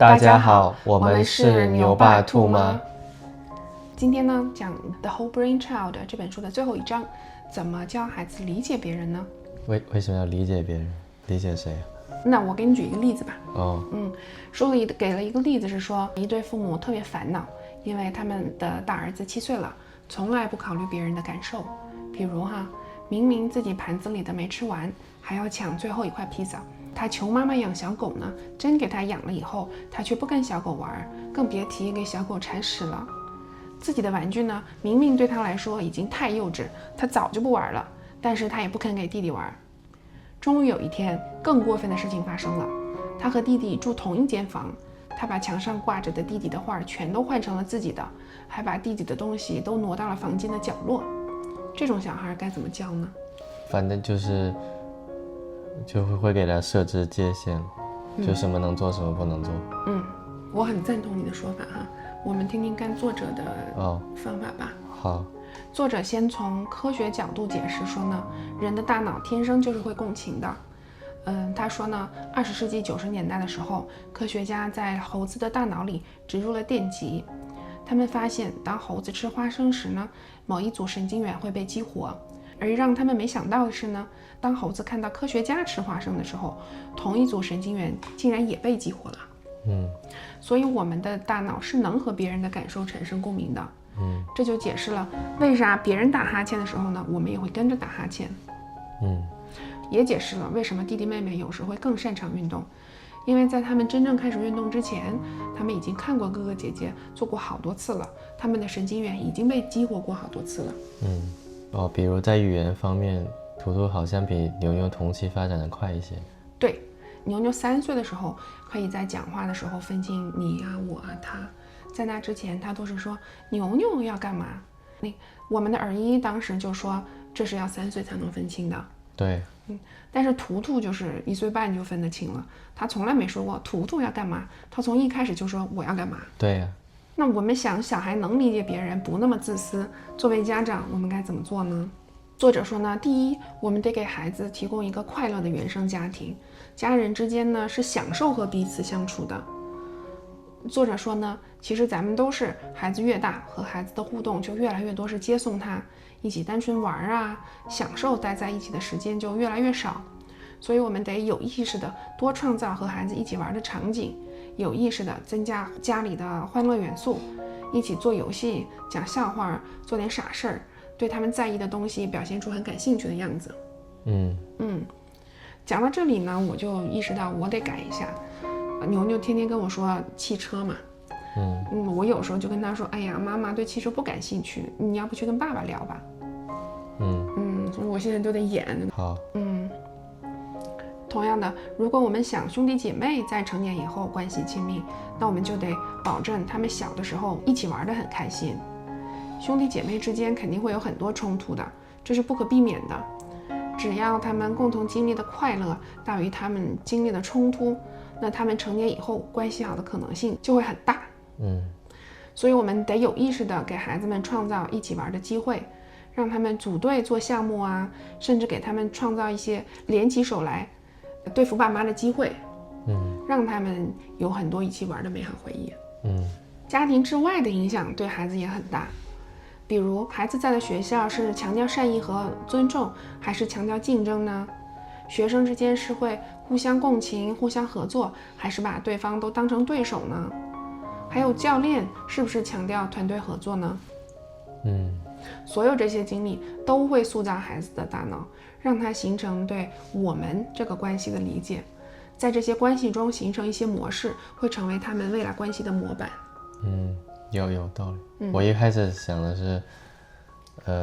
大家好，我们是牛爸兔妈。今天呢，讲《The Whole Brain Child》这本书的最后一章，怎么教孩子理解别人呢？为什么要理解别人？理解谁？那我给你举一个例子吧。书里给了一个例子是说，一对父母特别烦恼，因为他们的大儿子7岁了，从来不考虑别人的感受。比如明明自己盘子里的没吃完，还要抢最后一块披萨。他求妈妈养小狗呢，真给他养了以后，他却不跟小狗玩，更别提给小狗铲屎了。自己的玩具呢，明明对他来说已经太幼稚，他早就不玩了，但是他也不肯给弟弟玩。终于有一天，更过分的事情发生了，他和弟弟住同一间房，他把墙上挂着的弟弟的画全都换成了自己的，还把弟弟的东西都挪到了房间的角落。这种小孩该怎么教呢？反正就会给他设置界限，就什么能做，什么不能做。我很赞同你的说法我们听听看作者的方法吧。好，作者先从科学角度解释说呢，人的大脑天生就是会共情的。他说呢，20世纪90年代的时候，科学家在猴子的大脑里植入了电极，他们发现当猴子吃花生时呢，某一组神经元会被激活。而让他们没想到的是呢，当猴子看到科学家吃花生的时候，同一组神经元竟然也被激活了。所以我们的大脑是能和别人的感受产生共鸣的。这就解释了为啥别人打哈欠的时候呢，我们也会跟着打哈欠。也解释了为什么弟弟妹妹有时会更擅长运动，因为在他们真正开始运动之前，他们已经看过哥哥姐姐做过好多次了，他们的神经元已经被激活过好多次了。比如在语言方面，图图好像比牛牛同期发展的快一些。对，牛牛3岁的时候，可以在讲话的时候分清你我他。在那之前，他都是说牛牛要干嘛。我们的耳一当时就说这是要3岁才能分清的。对，但是图图就是1岁半就分得清了，他从来没说过图图要干嘛，他从一开始就说我要干嘛。对呀。那我们想小孩能理解别人，不那么自私，作为家长我们该怎么做呢？作者说呢，第一，我们得给孩子提供一个快乐的原生家庭，家人之间呢是享受和彼此相处的。作者说呢，其实咱们都是孩子越大，和孩子的互动就越来越多是接送他，一起单纯玩享受待在一起的时间就越来越少，所以我们得有意识的多创造和孩子一起玩的场景，有意识的增加家里的欢乐元素，一起做游戏、讲笑话、做点傻事儿，对他们在意的东西表现出很感兴趣的样子。讲到这里呢，我就意识到我得改一下。牛牛天天跟我说汽车嘛，我有时候就跟他说，哎呀，妈妈对汽车不感兴趣，你要不去跟爸爸聊吧。我现在都得演。好。同样的，如果我们想兄弟姐妹在成年以后关系亲密，那我们就得保证他们小的时候一起玩得很开心。兄弟姐妹之间肯定会有很多冲突的，这是不可避免的。只要他们共同经历的快乐大于他们经历的冲突，那他们成年以后关系好的可能性就会很大。所以我们得有意识的给孩子们创造一起玩的机会，让他们组队做项目甚至给他们创造一些联起手来对付爸妈的机会，让他们有很多一起玩的美好回忆。家庭之外的影响对孩子也很大，比如孩子在的学校是强调善意和尊重，还是强调竞争呢？学生之间是会互相共情、互相合作，还是把对方都当成对手呢？还有教练是不是强调团队合作呢？所有这些经历都会塑造孩子的大脑，让他形成对我们这个关系的理解，在这些关系中形成一些模式，会成为他们未来关系的模板。有道理。我一开始想的是，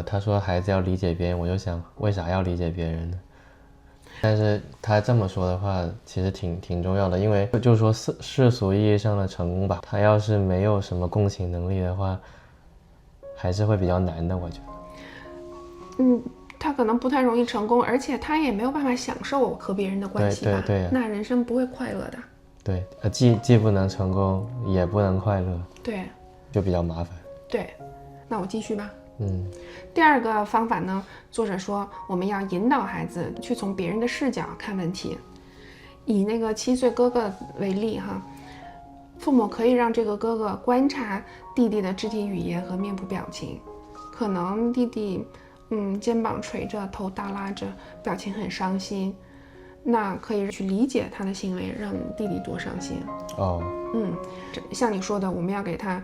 他说孩子要理解别人，我就想为啥要理解别人呢？但是他这么说的话，其实挺重要的，因为就是说世俗意义上的成功吧，他要是没有什么共情能力的话，还是会比较难的，我觉得。他可能不太容易成功，而且他也没有办法享受和别人的关系吧？对，那人生不会快乐的。对，既不能成功，也不能快乐。对，就比较麻烦。对，那我继续吧。第二个方法呢，作者说我们要引导孩子去从别人的视角看问题。以那个7岁哥哥为例父母可以让这个哥哥观察弟弟的肢体语言和面部表情，可能弟弟肩膀垂着，头耷拉着，表情很伤心，那可以去理解他的行为，让弟弟多伤心。像你说的，我们要给他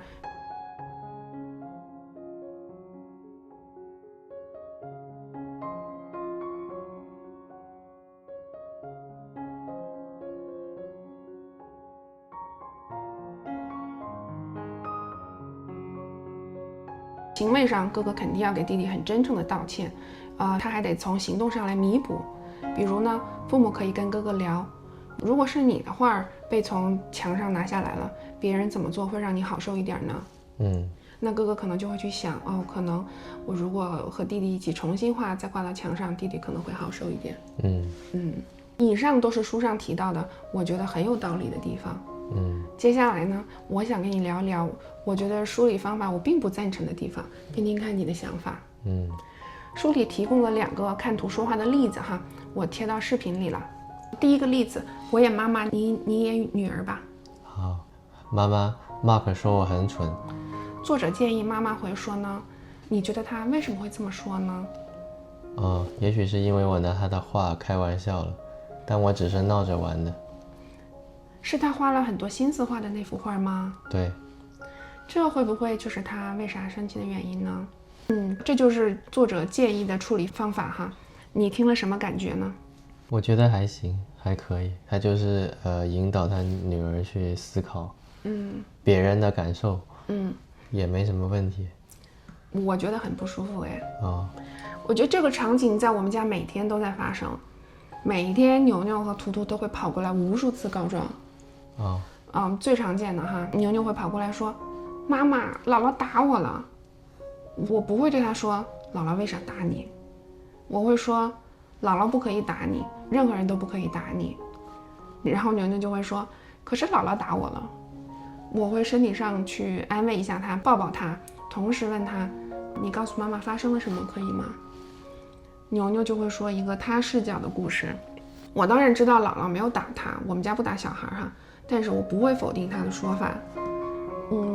行为上，哥哥肯定要给弟弟很真诚的道歉，他还得从行动上来弥补。比如呢，父母可以跟哥哥聊，如果是你的画被从墙上拿下来了，别人怎么做会让你好受一点呢？那哥哥可能就会去想，可能我如果和弟弟一起重新画，再挂到墙上，弟弟可能会好受一点。以上都是书上提到的，我觉得很有道理的地方。接下来呢，我想跟你聊一聊，我觉得梳理方法我并不赞成的地方，听听看你的想法。书里提供了2个看图说话的例子哈，我贴到视频里了。第一个例子，我演妈妈，你演女儿吧。好，妈妈 ，Mark 说我很蠢。作者建议妈妈会说呢，你觉得他为什么会这么说呢？也许是因为我拿他的画开玩笑了，但我只是闹着玩的。是他花了很多心思画的那幅画吗？对。这会不会就是他为啥生气的原因呢？这就是作者建议的处理方法哈。你听了什么感觉呢？我觉得还行，还可以。他就是引导他女儿去思考，别人的感受，也没什么问题。我觉得很不舒服哎。我觉得这个场景在我们家每天都在发生，每一天牛牛和图图都会跑过来无数次告状。最常见的哈，牛牛会跑过来说，妈妈，姥姥打我了。我不会对他说，姥姥为啥打你？我会说，姥姥不可以打你，任何人都不可以打你。然后牛牛就会说，可是姥姥打我了。我会身体上去安慰一下他，抱抱他，同时问他，你告诉妈妈发生了什么，可以吗？牛牛就会说一个他视角的故事。我当然知道姥姥没有打他，我们家不打小孩哈，但是我不会否定他的说法。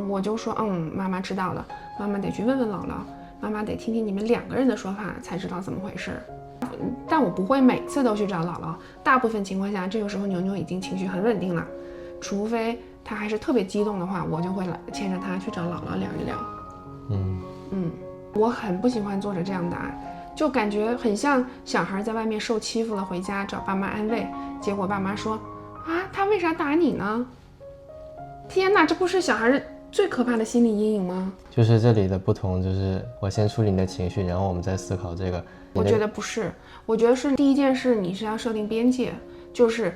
我就说，妈妈知道了，妈妈得去问问姥姥，妈妈得听听你们2个人的说法才知道怎么回事。但我不会每次都去找姥姥，大部分情况下，这个时候牛牛已经情绪很稳定了，除非他还是特别激动的话，我就会牵着他去找姥姥聊一聊。我很不喜欢作者这样答案，就感觉很像小孩在外面受欺负了，回家找爸妈安慰，结果爸妈说，他为啥打你呢？天哪，这不是小孩最可怕的心理阴影吗？就是这里的不同，就是我先处理你的情绪，然后我们再思考这个。我觉得不是，我觉得是第一件事，你是要设定边界，就是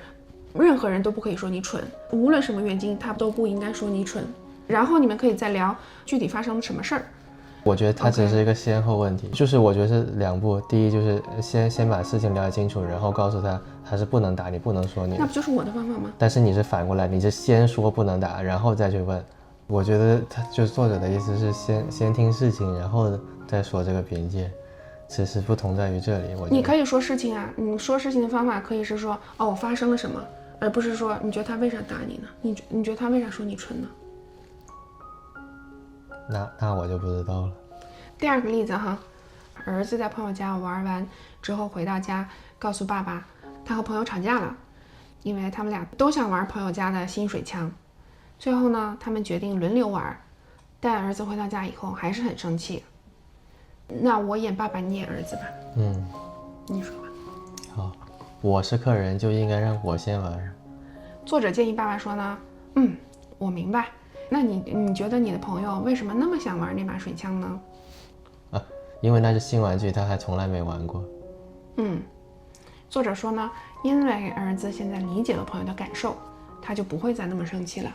任何人都不可以说你蠢，无论什么原因，他都不应该说你蠢。然后你们可以再聊具体发生了什么事儿。我觉得它只是一个先后问题，就是我觉得是2步，第一就是先把事情了解清楚，然后告诉他还是不能打你，不能说你。那不就是我的方法吗？但是你是反过来，你是先说不能打，然后再去问。我觉得他就是作者的意思是先听事情，然后再说这个边界，只是不同在于这里。你可以说事情啊，你说事情的方法可以是说，我发生了什么，而不是说你觉得他为啥打你呢？你觉得他为啥说你蠢呢？那我就不知道了。第2个例子哈，儿子在朋友家玩完之后回到家，告诉爸爸他和朋友吵架了，因为他们俩都想玩朋友家的新水枪。最后呢，他们决定轮流玩，但儿子回到家以后还是很生气。那我演爸爸，你演儿子吧。你说吧。好，我是客人，就应该让我先玩。作者建议爸爸说呢，我明白。那你觉得你的朋友为什么那么想玩那把水枪呢？因为那是新玩具，他还从来没玩过。作者说呢，因为儿子现在理解了朋友的感受，他就不会再那么生气了。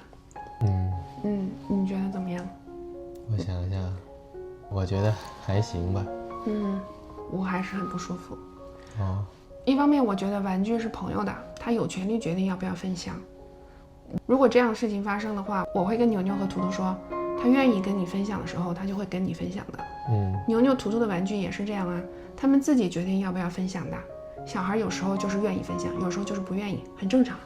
你觉得怎么样？我想一下，我觉得还行吧。我还是很不舒服。一方面我觉得玩具是朋友的，他有权利决定要不要分享。如果这样的事情发生的话，我会跟牛牛和图图说，他愿意跟你分享的时候，他就会跟你分享的。牛牛图图的玩具也是这样啊，他们自己决定要不要分享的。小孩有时候就是愿意分享，有时候就是不愿意，很正常。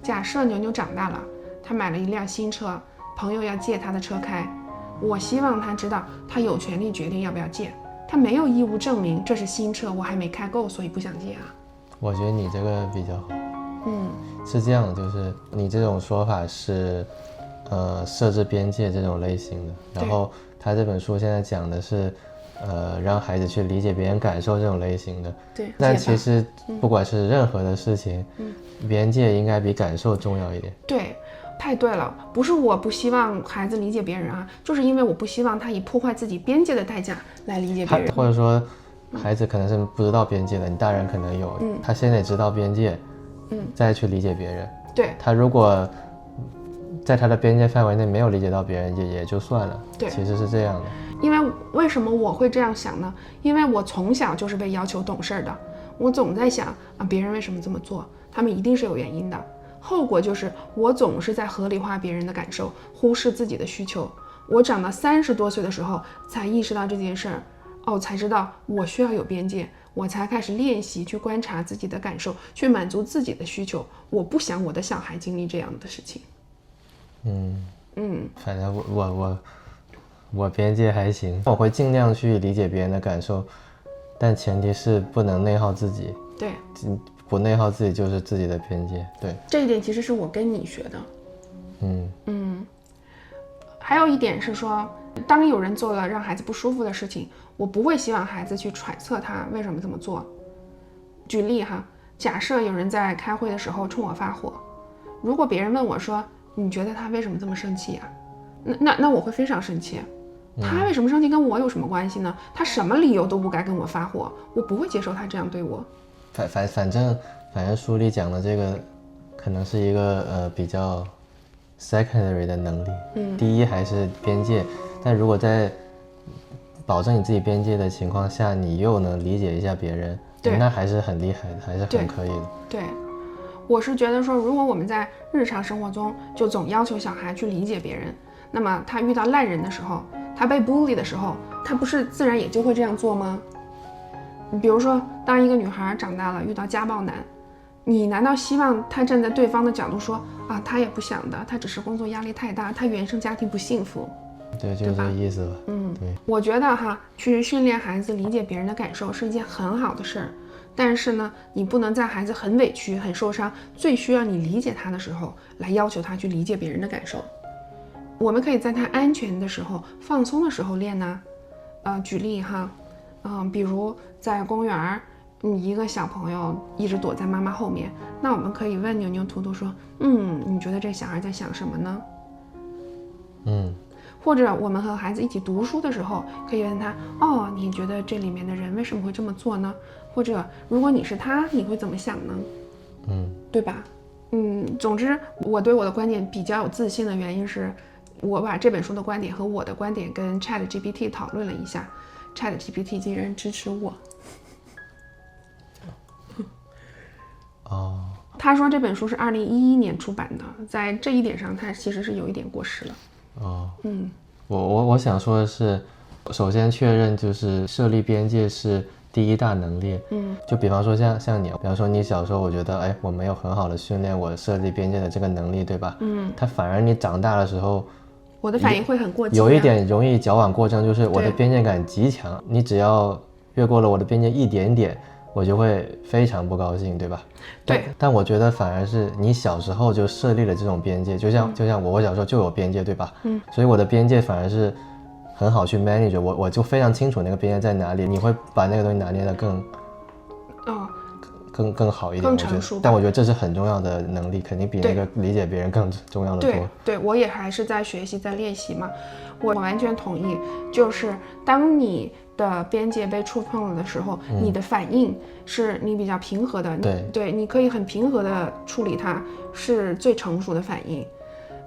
假设牛牛长大了，他买了一辆新车，朋友要借他的车开，我希望他知道他有权利决定要不要借，他没有义务证明这是新车，我还没开够，所以不想借啊。我觉得你这个比较好。是这样的，就是你这种说法是设置边界这种类型的，然后他这本书现在讲的是让孩子去理解别人感受这种类型的。对，但其实不管是任何的事情，边界应该比感受重要一点。对，太对了，不是我不希望孩子理解别人啊，就是因为我不希望他以破坏自己边界的代价来理解别人。或者说孩子可能是不知道边界的，你大人可能有，他先得知道边界，再去理解别人。对，他如果在他的边界范围内没有理解到别人，也就算了。对，其实是这样的。因为为什么我会这样想呢？因为我从小就是被要求懂事的，我总在想啊，别人为什么这么做？他们一定是有原因的。后果就是我总是在合理化别人的感受，忽视自己的需求。我长到30多岁的时候才意识到这件事儿，才知道我需要有边界，我才开始练习去观察自己的感受，去满足自己的需求。我不想我的小孩经历这样的事情。反正我边界还行，我会尽量去理解别人的感受，但前提是不能内耗自己。对，不内耗自己就是自己的边界。对，这一点其实是我跟你学的。还有一点是说，当有人做了让孩子不舒服的事情，我不会希望孩子去揣测他为什么这么做。举例哈，假设有人在开会的时候冲我发火，如果别人问我说，你觉得他为什么这么生气啊？那我会非常生气。他为什么生气跟我有什么关系呢？他什么理由都不该跟我发火，我不会接受他这样对我。反正书里讲的这个可能是一个比较 secondary 的能力。第一还是边界，但如果在保证你自己边界的情况下，你又能理解一下别人，那还是很厉害的，还是很可以的。对，我是觉得说，如果我们在日常生活中就总要求小孩去理解别人，那么他遇到烂人的时候，他被 bully 的时候，他不是自然也就会这样做吗？比如说，当一个女孩长大了遇到家暴男，你难道希望她站在对方的角度说啊，她也不想的，她只是工作压力太大，她原生家庭不幸福？对，就是这个意思吧。对。我觉得哈，去训练孩子理解别人的感受是一件很好的事儿，但是呢，你不能在孩子很委屈、很受伤、最需要你理解他的时候，来要求他去理解别人的感受。我们可以在他安全的时候、放松的时候练呢。举例哈，比如在公园，一个小朋友一直躲在妈妈后面，那我们可以问牛牛图图说，你觉得这小孩在想什么呢？或者我们和孩子一起读书的时候，可以问他，你觉得这里面的人为什么会这么做呢？或者如果你是他，你会怎么想呢？对吧？总之，我对我的观点比较有自信的原因是，我把这本书的观点和我的观点跟 ChatGPT 讨论了一下， ChatGPT 竟然支持我。他说这本书是2011年出版的，在这一点上他其实是有一点过时了。我想说的是，首先确认就是设立边界是第一大能力。就比方说像你，比方说你小时候，我觉得我没有很好的训练我设立边界的这个能力，对吧？他反而你长大的时候，我的反应会很过激，有一点容易矫枉过正，就是我的边界感极强，你只要越过了我的边界一点点，我就会非常不高兴，对吧？对。但我觉得反而是你小时候就设立了这种边界，就像我小时候就有边界，对吧？所以我的边界反而是很好去 manage， 我就非常清楚那个边界在哪里，你会把那个东西拿捏得更好一点，更成熟。但我觉得这是很重要的能力，肯定比那个理解别人更重要的多。对，我也还是在学习，在练习嘛。我完全同意，就是当你的边界被触碰了的时候，你的反应是你比较平和的，对，你可以很平和的处理它，是最成熟的反应。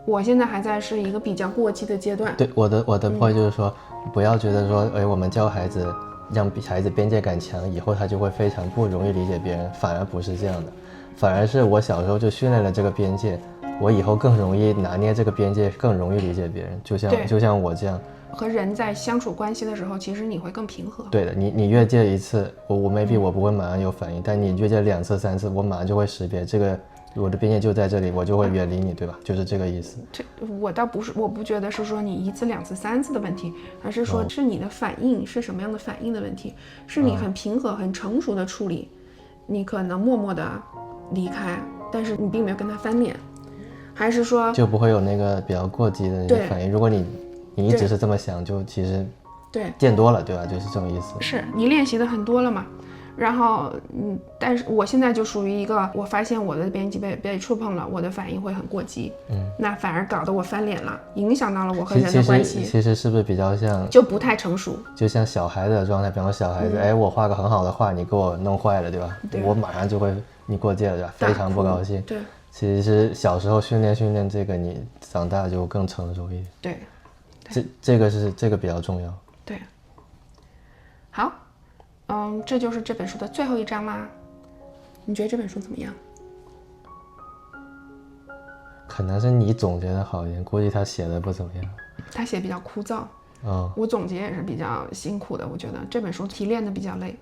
我现在还在是一个比较过激的阶段。对，我的 point 就是说，不要觉得说，我们教孩子让孩子边界感强，以后他就会非常不容易理解别人，反而不是这样的，反而是我小时候就训练了这个边界，我以后更容易拿捏这个边界，更容易理解别人，就像我这样。和人在相处关系的时候，其实你会更平和。对的，你越界一次，我 maybe 我不会马上有反应，但你越界2次3次，我马上就会识别这个我的边界就在这里，我就会远离你，对吧？就是这个意思。我倒不是，我不觉得是说你1次2次3次的问题，而是说是你的反应是什么样的反应的问题，是你很平和、很成熟的处理，你可能默默的离开，但是你并没有跟他翻脸，还是说就不会有那个比较过激的那个反应。如果你一直是这么想，就其实对见多了，对吧？就是这种意思。是你练习的很多了嘛？然后，但是我现在就属于一个，我发现我的边界被触碰了，我的反应会很过激，那反而搞得我翻脸了，影响到了我和人的关系。其实是不是比较像，就不太成熟，就像小孩子的状态，比方说小孩子，我画个很好的画，你给我弄坏了，对吧？我马上就会你过界了，对吧？非常不高兴。对，其实小时候训练这个，你长大就更成熟一点。对，这个比较重要。对，好。这就是这本书的最后一章啦。你觉得这本书怎么样？可能是你总结的好一点，估计他写的不怎么样。他写比较枯燥，我总结也是比较辛苦的。我觉得这本书提炼的比较累，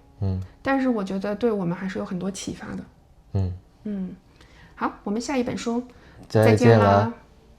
但是我觉得对我们还是有很多启发的。好，我们下一本书再见啦。